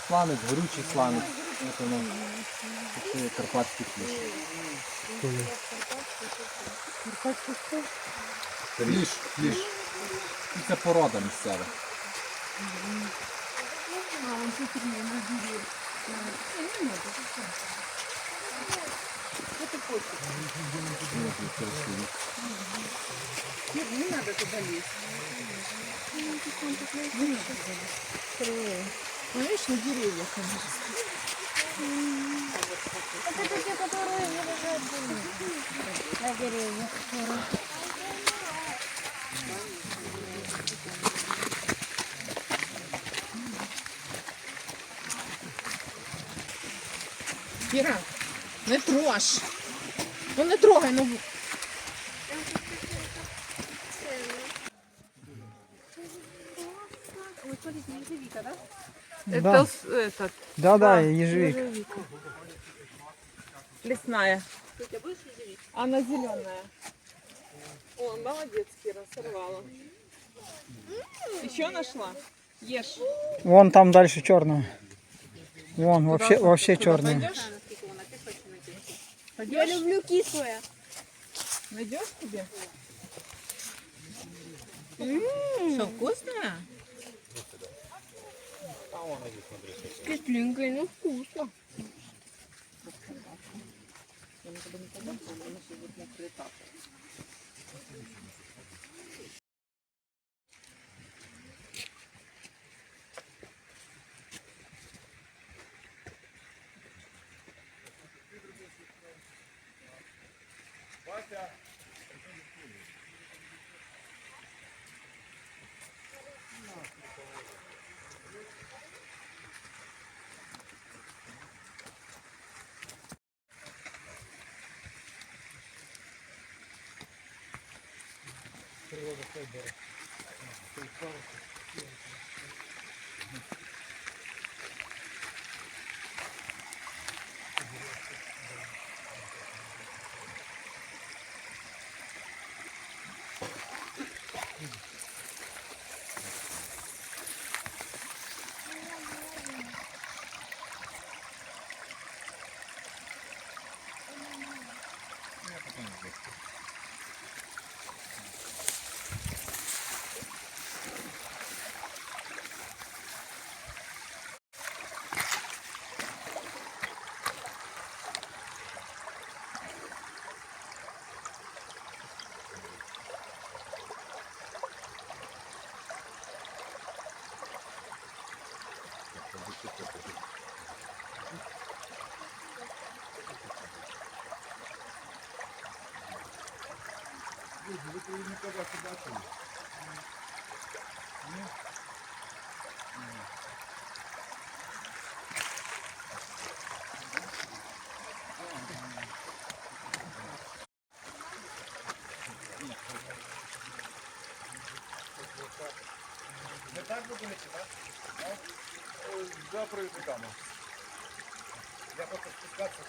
Сланець, горючий сланець. Ось воно. Це є карпатський фліш. Фліш. І це порода місцева. Не надо туда лезть. Не надо туда лезть. Ну, видишь, на деревьях они растут. Это те, которые не лежат на деревьях. Кіра, не трожь. Ну не трогай, ну. Ой, смотрите, ежевика, да? Да. Этот. Да, ежевик. Лесная. Она зеленая. О, молодец, Кира, сорвала. Еще нашла? Ешь. Вон там дальше черная. Вон, вообще Туда черная. пойдешь? Я Пойдешь? люблю кислое. Найдешь тебе? Что, вкусная? Кисленькое, но вкусно. Не так будемо, так? За провідниками. Я просто спускатися.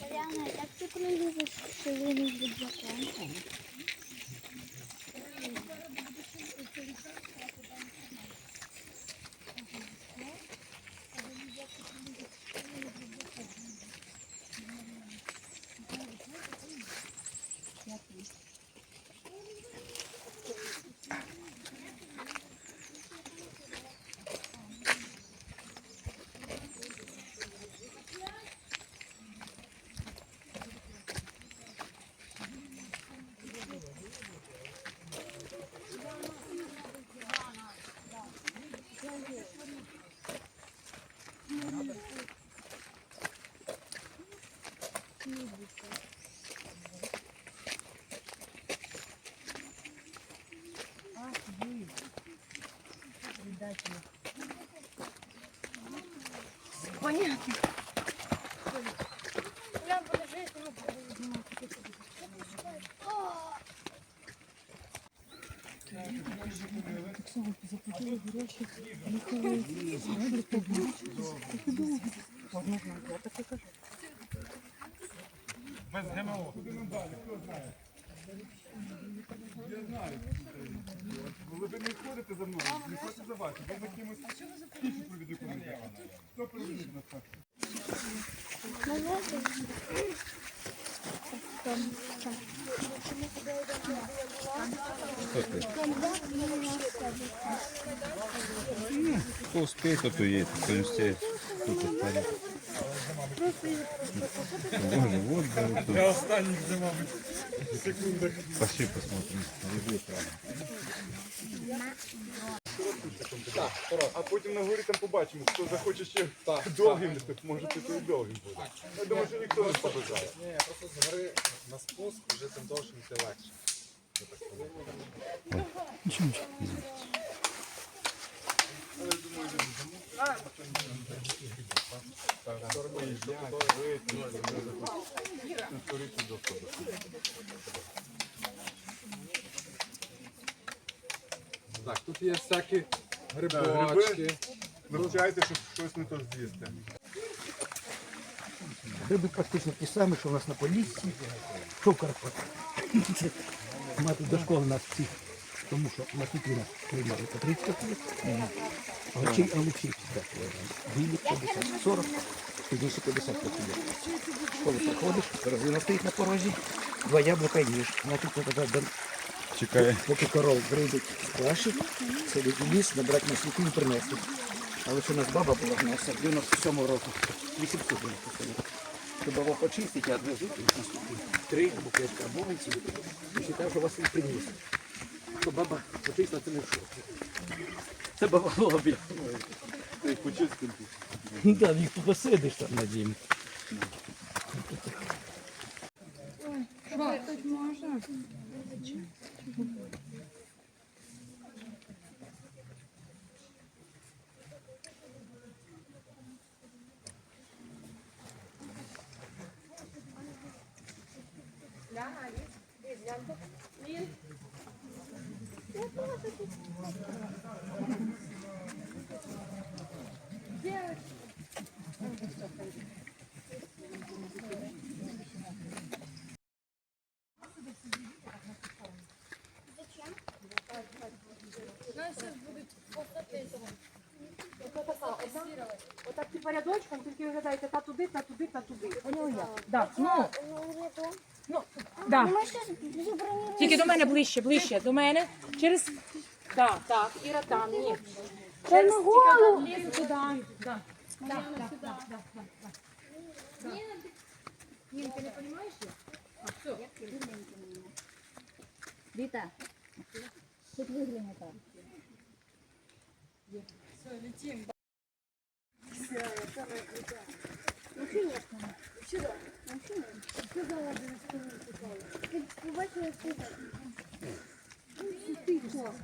Поляна, як ти пролізеш в ширину з рюкзаком? понятно. Прям подожди, я сама буду Без ГМО. Ви не ходите за мною, не хочете за вас. Ви за кимось скільки провіднику не є. Хто провідник на факт? Кто успеет, тот уедет, кто не успеет, тот отпадет. Боже, вот, да, Я останній вже, мабуть, в секундах. пошли посмотрим. А потім на горі там побачимо, хто захоче ще довгим, може ти і довгим буде. Я думаю, що ніхто не побажає. Ні, просто з гори на спуск вже тим довшим йти легше. Нічого, нічого. Так, тут є всякі гриби. грибочки. Навчайте, щоб щось не то з'їсти. Гриби практично ті самі, що у нас на Поліссі, що в Карпатах. Мати до школи нас всіх, тому що на тут нас приймали по 30 копійок, а Олексій 50 кілограм. Білі 50, 40, пізніше 50 копійок. Коли приходиш, корзина стоїть на порозі, 2 яблука їж. Значить, тоді Чекай. поки коров прийдуть каші, сидить у ліс, набрати на світлину принести. Але що у нас баба була в нас в 97-му року, 800 було посадити. Щоб баба почистить, я відвезу, і наступні 3 букет карбованців, і вважаю, що Василь приніс. Що баба почистила, це не в шоці. Це баба була біля. Ти їх почистив. Ну так, їх посидиш там на дім. Отак типа рядочком, тільки виглядаєте та туди, та туди, та туди. Поняли як? Так, ну, да. Ми щось забронюємо. Тільки до мене ближче, до мене. Через, так, Іра там, ні. Та на голову. Лізу туди. Так, так. Ні, ти не розумієш? А, все. Віта, тут вигляне так. Ну, конечно. Сюда. Машина. Сказала бы, что не сказала. Ты побачила, что это? Ты кто?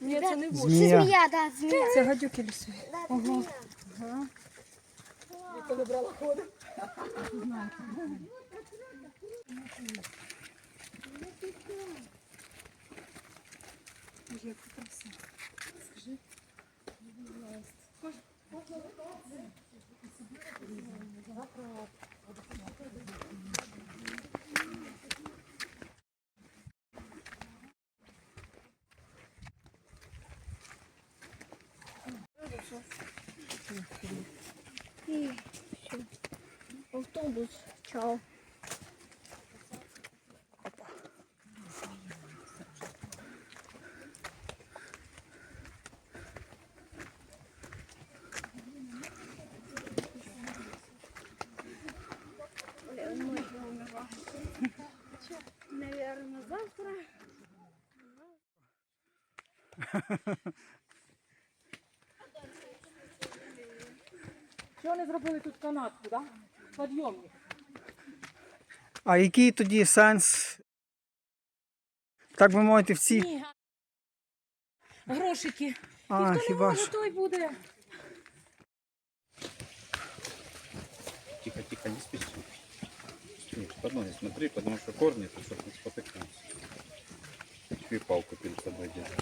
Ні, це не вовк. Це змія, да, змія. Це гадюки лісові. Да, це змія. Коли брала ходу. І все. Автобус. Чао. завтра. Що вони зробили тут канатку, да? Підйомник. А який тоді сенс, так би мовити, в цій... Ні. Грошики. А, І хто не хіба може, ж. той буде. Тихо, тихо, не спеши. Нет, под ноги смотри, потому что корни, это чтобы не спотыкнулся. И палку перед собой держи.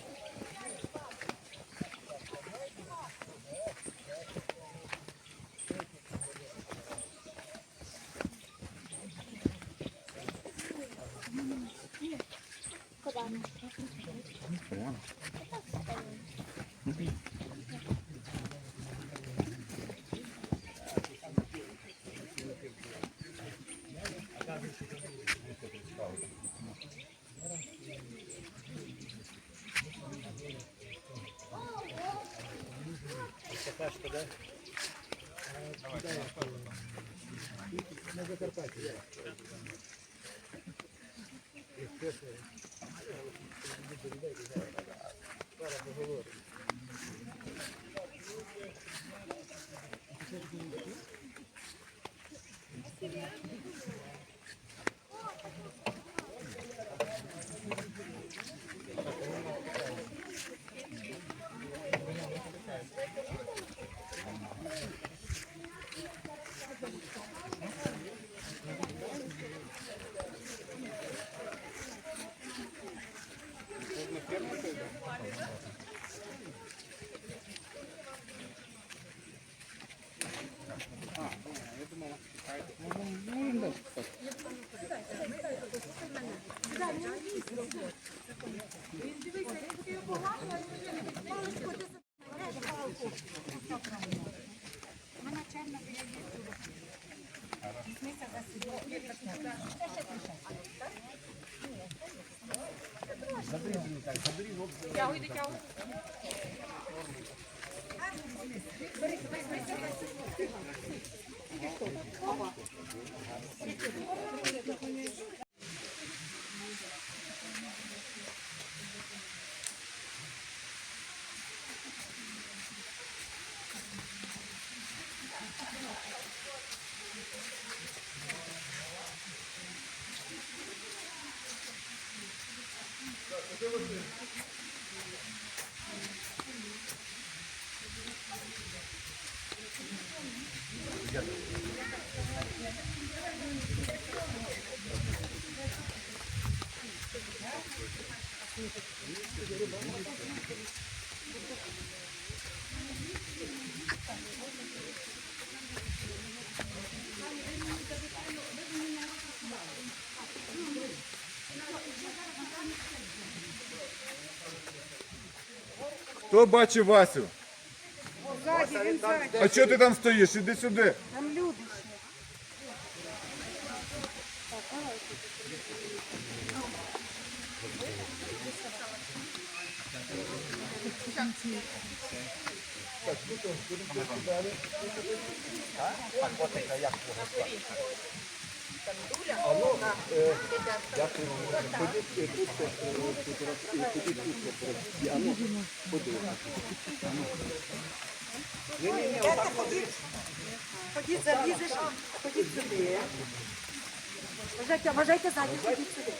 Прямо. Хто бачив Васю? А чого ти там стоїш? Іди сюди. Ходіть, залізеш, ходіть сюди. Вважайте ззаді, ходіть сюди.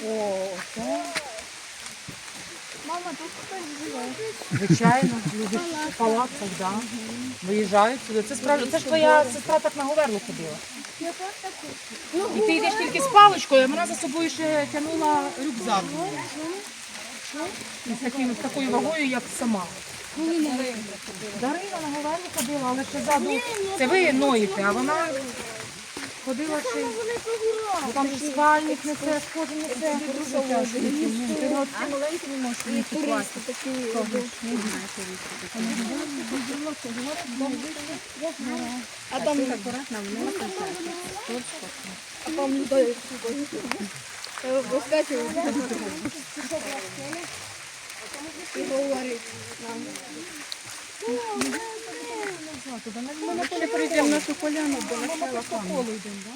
О, так. Мама, тут хтось живе. Звичайно, люди в палатках, да. Виїжджають сюди. Це справді, це ж твоя сестра так на Говерлу ходила. Я просто хочу. І ти йдеш тільки з паличкою, а вона за собою ще тягнула рюкзак. З такою вагою, як сама. Дарина на Говерлу ходила, але ще ззаду. Це ви ноїте, а вона ходила ще. Бо там же спальник несе, схоже несе. Дуже тяжко. Ти от ці маленькі не можеш їх покласти. А там людей вискакують і говорить нам. Ми ще прийдемо на нашу поляну, до начала колу йдемо,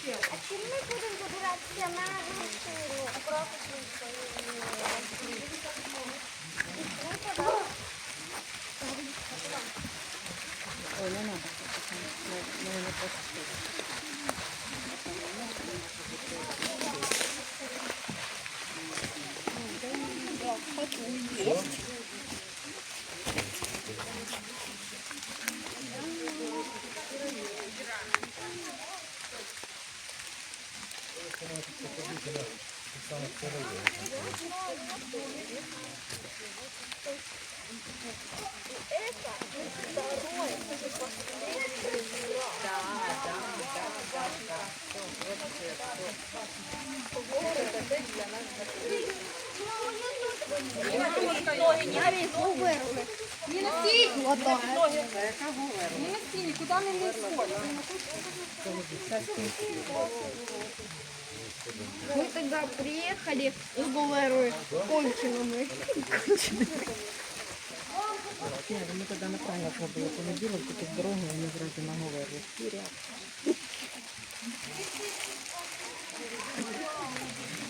А чим ми будемо забиратися на машину? Мы тогда приехали с Говерлы конченными. Ми тоді неправильно зробили понеділок, тільки з дороги, і ми зразу на Говерлу.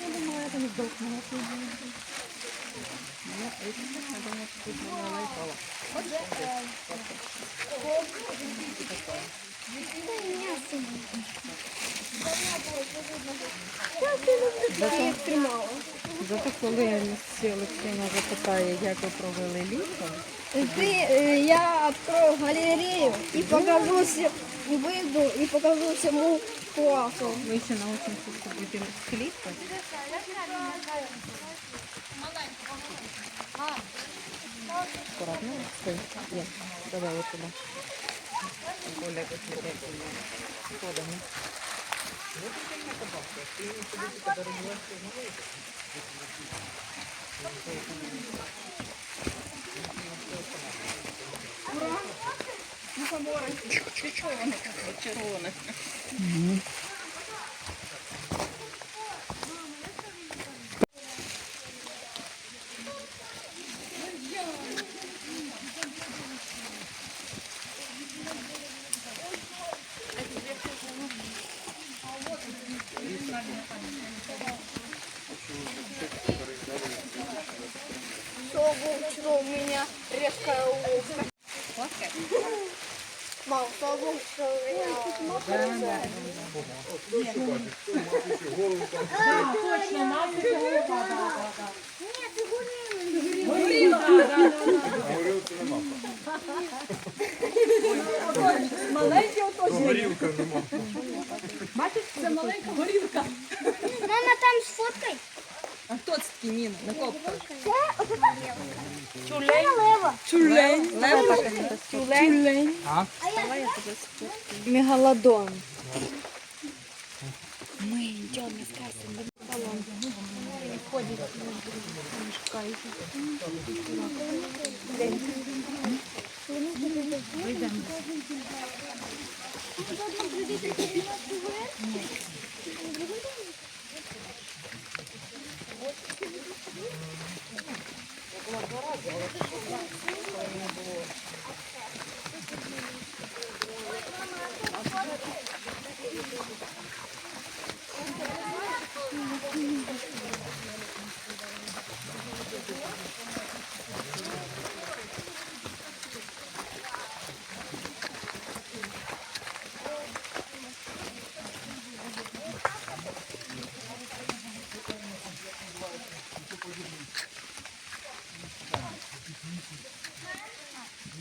Я думаю, я там здохнула. Зато коли місці Олексійна запитає, як ви провели літо, Я открою галерею и покажу всем, выйду и покажу всему классу. ви ще научимося робити кліпи. Аккуратно, стой. Є, давай от туди. Более сходами. Червоне. Что у меня резкая улыбка. Мам, что у меня... Точно, мати голова. Нет, ты Горіла, Говорив, це нема. маленьке оточення. Горілка нема. Бачиш, це маленька горілка. Мама, там сфоткай. А хто це такий, Ніна? На кого? Чулень. Лева. Чулень. Лева. Чулень. Мегалодон.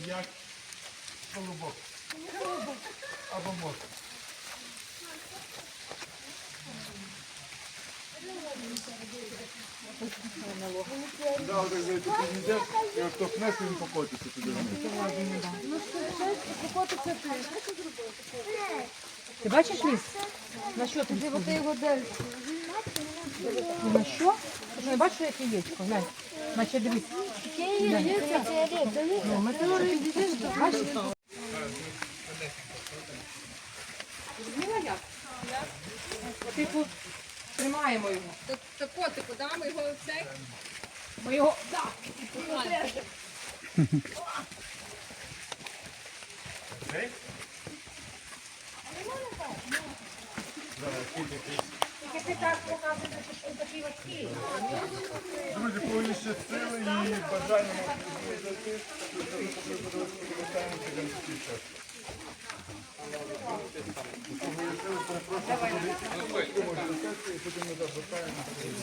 Як колобок. Або мозг. Да, отак ти підійдеш, і от топнеш, і він покотиться туди. Ти бачиш ліс? На що ти? Ти його далі. На що? Ти ж не бачиш, яке яєчко? Глянь. Наче дивись. Ну, метеорит. Бачиш? Зрозуміла як? Типу, тримаємо його. Так котику, да? Ми його цей. Ми його, так. Тільки ти так показуєш, що такі важкі. Друзі, повні ще сили і бажання можна зайти. Повертаємося до час.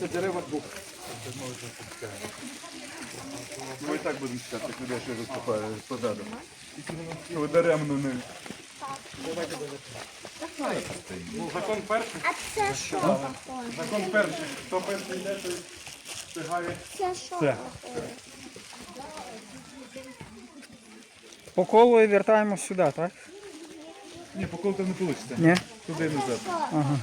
Це дерева двох. Ми і так будемо чекати, як людей ще виступає позаду. Що даремно не. Закон перший. А це що? Закон перший. Хто перший йде, той встигає. Це що? Це. По колу і вертаємось сюди, так? Ні, по колу не вийде. Ні? Туди і назад. Ага.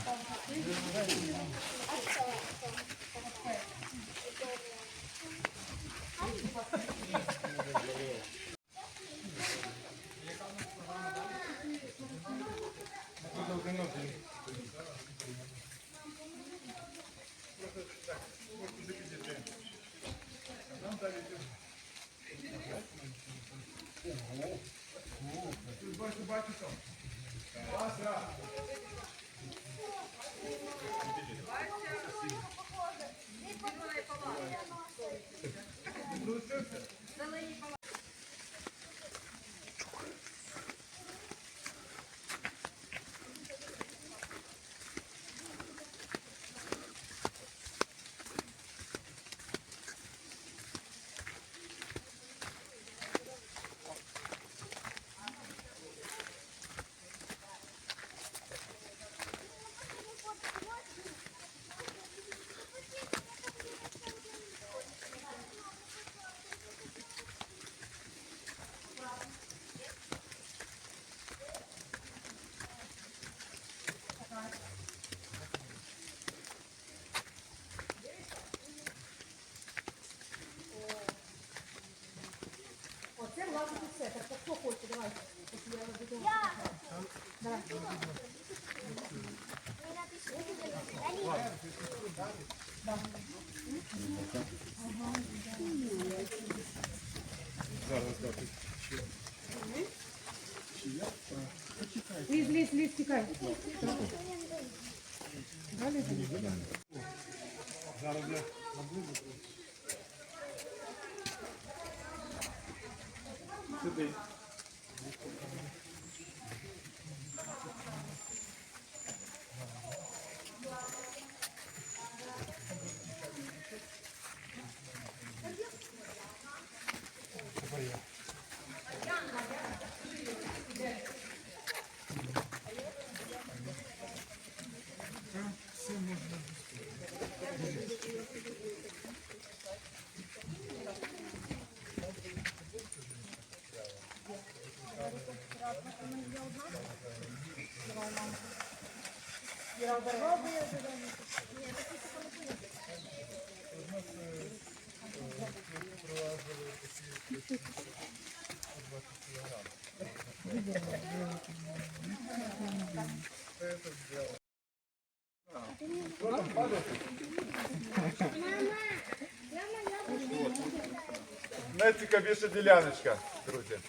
Ліз, тікай. Сюди. Найцікавіша діляночка, друзі.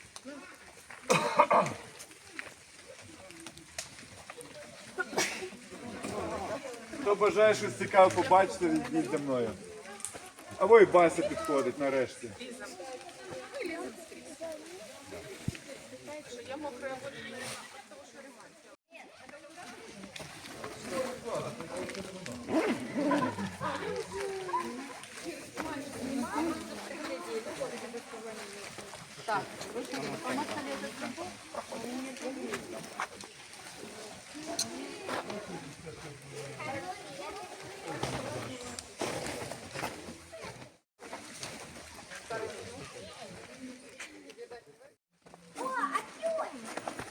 Хто бажає щось цікаве побачити, йдіть за мною. Або і Бася підходить нарешті.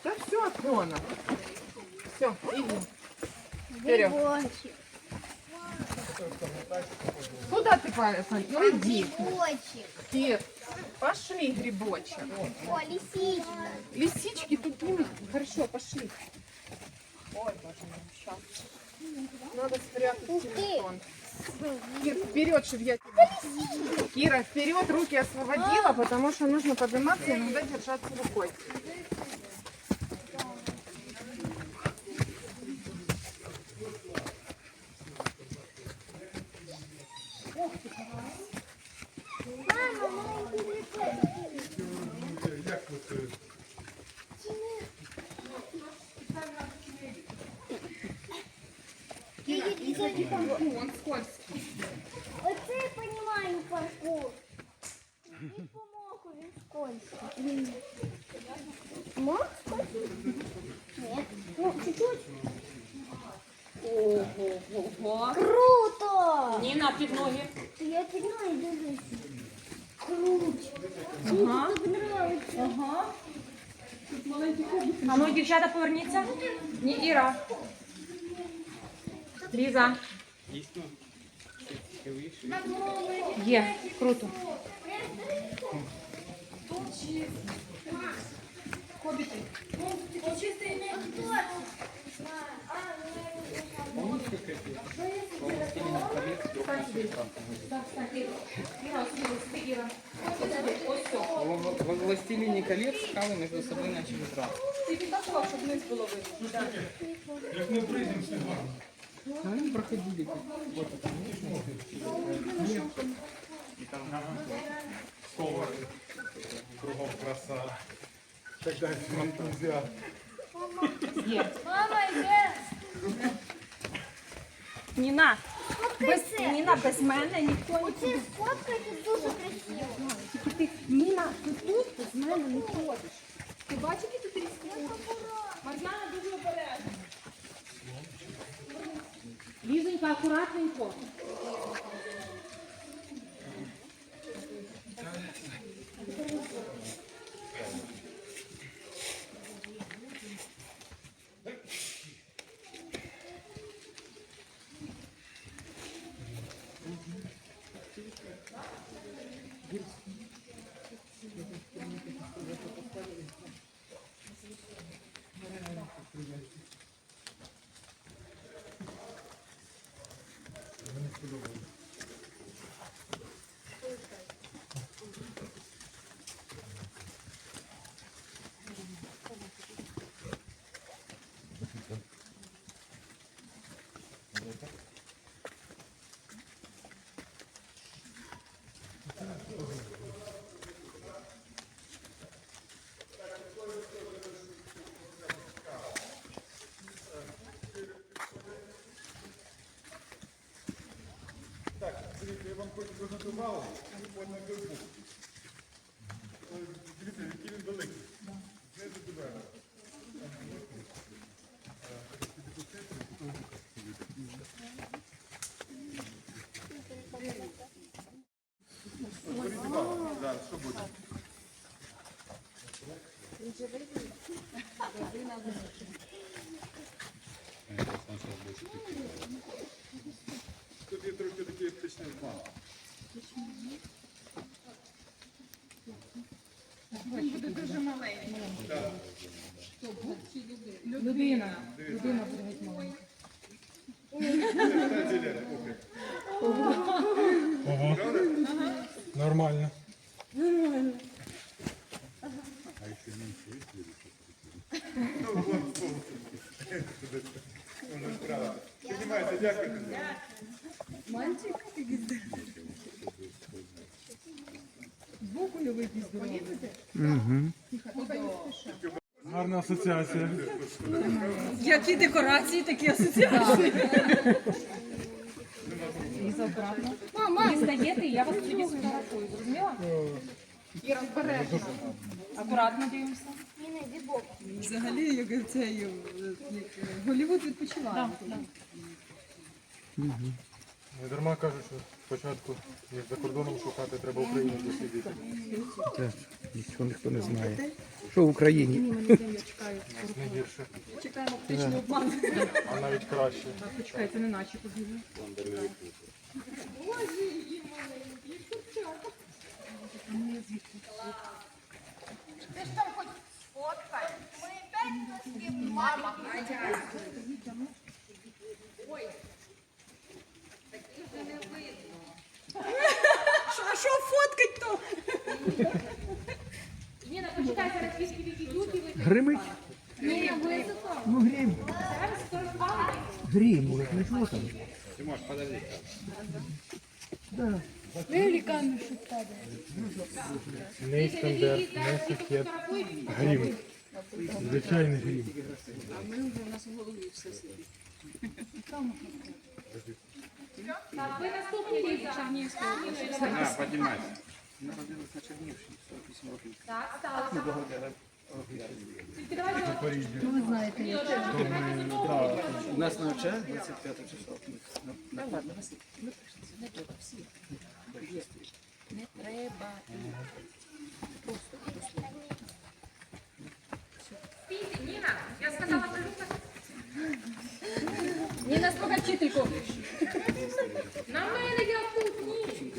Да все отклона. Все, иди. Вперед. Грибочек. Куда ты пошел? Ну иди. Грибочек. Ты. Пошли, грибочек. О, лисичка. Лисички тут не... Хорошо, пошли. Ой, боже мой, сейчас. Надо спрятать Ух ты. телефон. Кир, вперед, чтобы я тебя... Кира, вперед, руки освободила, потому что нужно подниматься и иногда держаться рукой. Он скользкий. Оце я понимаю паркур. Він помог, він скользкий. Мог скользкий? Нет. Ну, чуть-чуть. Ого. Круто! Ніна, під ноги. Я під ноги дивлюсь. Круто. Ага. Тобі нравиться. Ага. А ну, дівчата, поверніться. Ні, Іра. Ліза. Є, круто. Во «Властелине колец» скалы между собой начали драться. Ну, они проходили вот это. Кругом краса. Так далі, фантазія. Є. Мама, йде. Ніна, Ніна, без мене ніхто не Оце сфоткайте дуже красиво. Ніна, ти тут без мене не ходиш. Ти бачиш, які тут різкі? Мар'яна дуже обережна. Лізонька, акуратненько. Я вам хочу звернути увагу, буквально грибу. Дивіться, який він великий. Не задиваємо. Зараз, що буде? Тут є трохи такий оптичний обман. Він буде дуже маленький. Людина буде геть маленька. Нормально. Піднімайте, дякую. Гарна асоціація. Які декорації, такі асоціації. Ліза, акуратно. Ви здаєте, і я вас тоді сфотографую, зрозуміла? Іра, обережно. Акуратно дивимося. Взагалі, як цей Голлівуд відпочиває. Не дарма кажуть, що спочатку, як за кордоном шукати, треба Україну дослідити. Так, нічого ніхто не знає. Що в Україні? Не гірше, Чекаємо птичний обман. а навіть краще. Почекай, це не наші побігли. Ти ж там хоч сфоткай. Мама. А що фоткать то? Ніна, почекай, зараз військові відійдуть і ви... Гримить? Ні, високо. Ну, грім. Зараз скоротали. Грім, уже, не що там? Тимош, подожди. Не іскандер, не сакет. Грім. Звичайний грім. Так, ви наступні, Ліза. На, поднимайся. Так, сталося. У нас навчає 25 число. Ніна, я сказала, Ніна, слухай вчительку. На мене я тут, ні.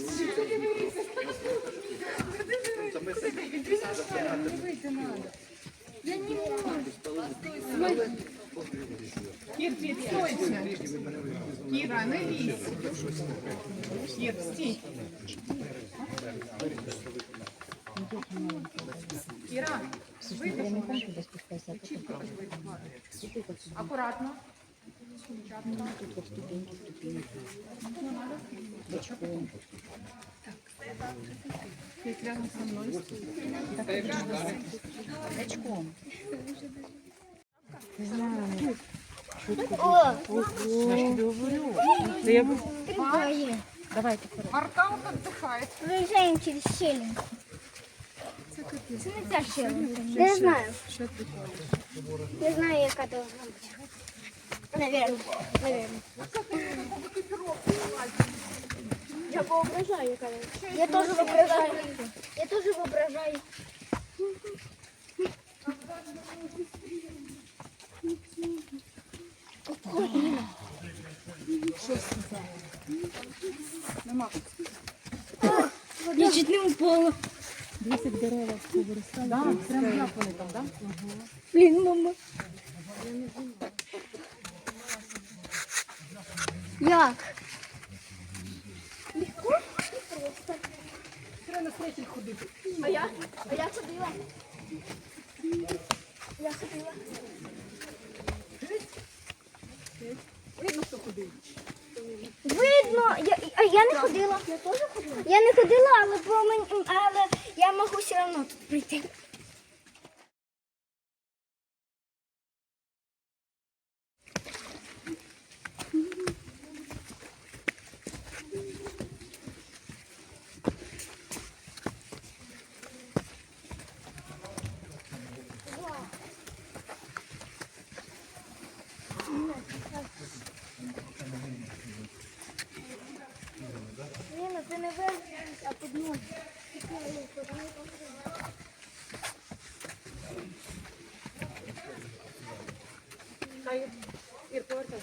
Я не можу. Кір, стойся. Кіра, не лізь. Кір, стій. Кіра, вийдеш. Акуратно. Ти рядом со мною. О, Давай. Давайте. Воркаут отдыхает. виїжджаємо через щелень. Це не ця щелень. Не знаю. Не знаю, яка должна бути. Наверно. Я воображаю, яка вона. Я теж воображаю. Я чуть не упала. Да, прям як вони там, да? Блін, мама. Як? Легко і просто. Треба на третій ходити. А я ходила. Видно, хто ходив. Видно, я не ходила. Я теж ходила? Я не ходила, але я можу все одно тут прийти. Ліна, ти не вверх, а під ноги. Ір, повертай.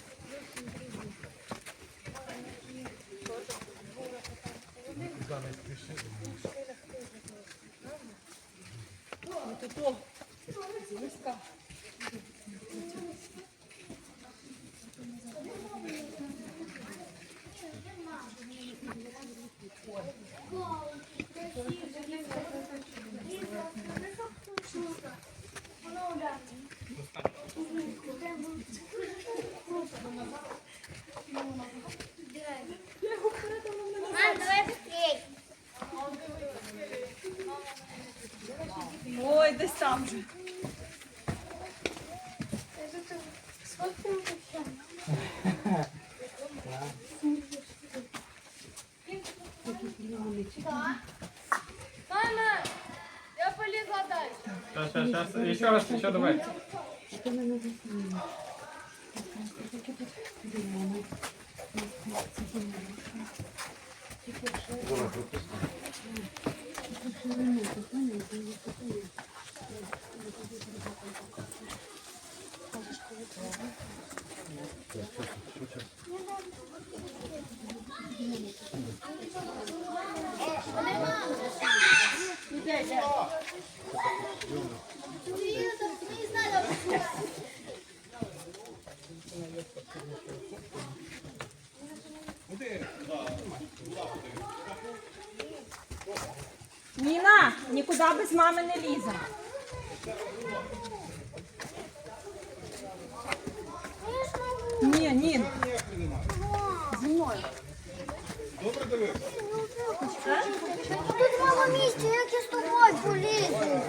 Мам, давай быстрей. Ой, десь там же. Мама, я полезла дальше. Сейчас, еще раз, еще давай. Ніна, нікуди без мами не лізе. Ні, Нін. Тут мало місця, як я з тобою полізу.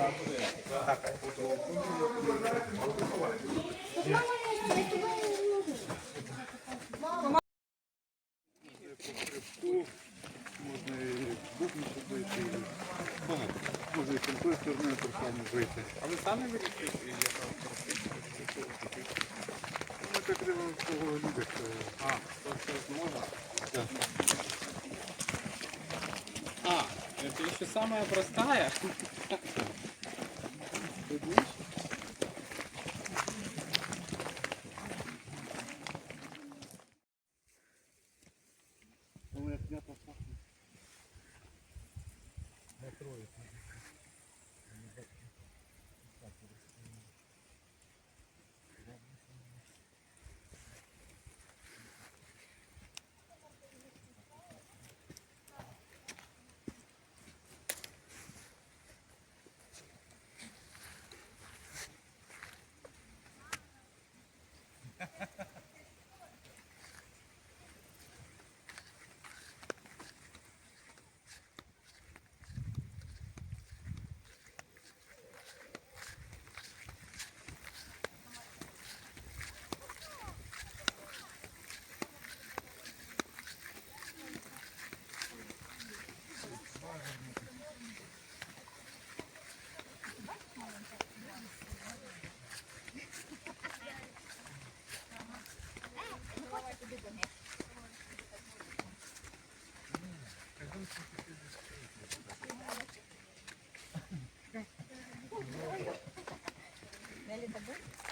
Тут мало місця, я з тобою не можу. Можна і букву вийти, може і з тої сторони так само вийти. А ви самі вирішуєте, яка Ми так робимо з того люди, що... А, то що можна? А, это еще самая простая. Нелі, та будь?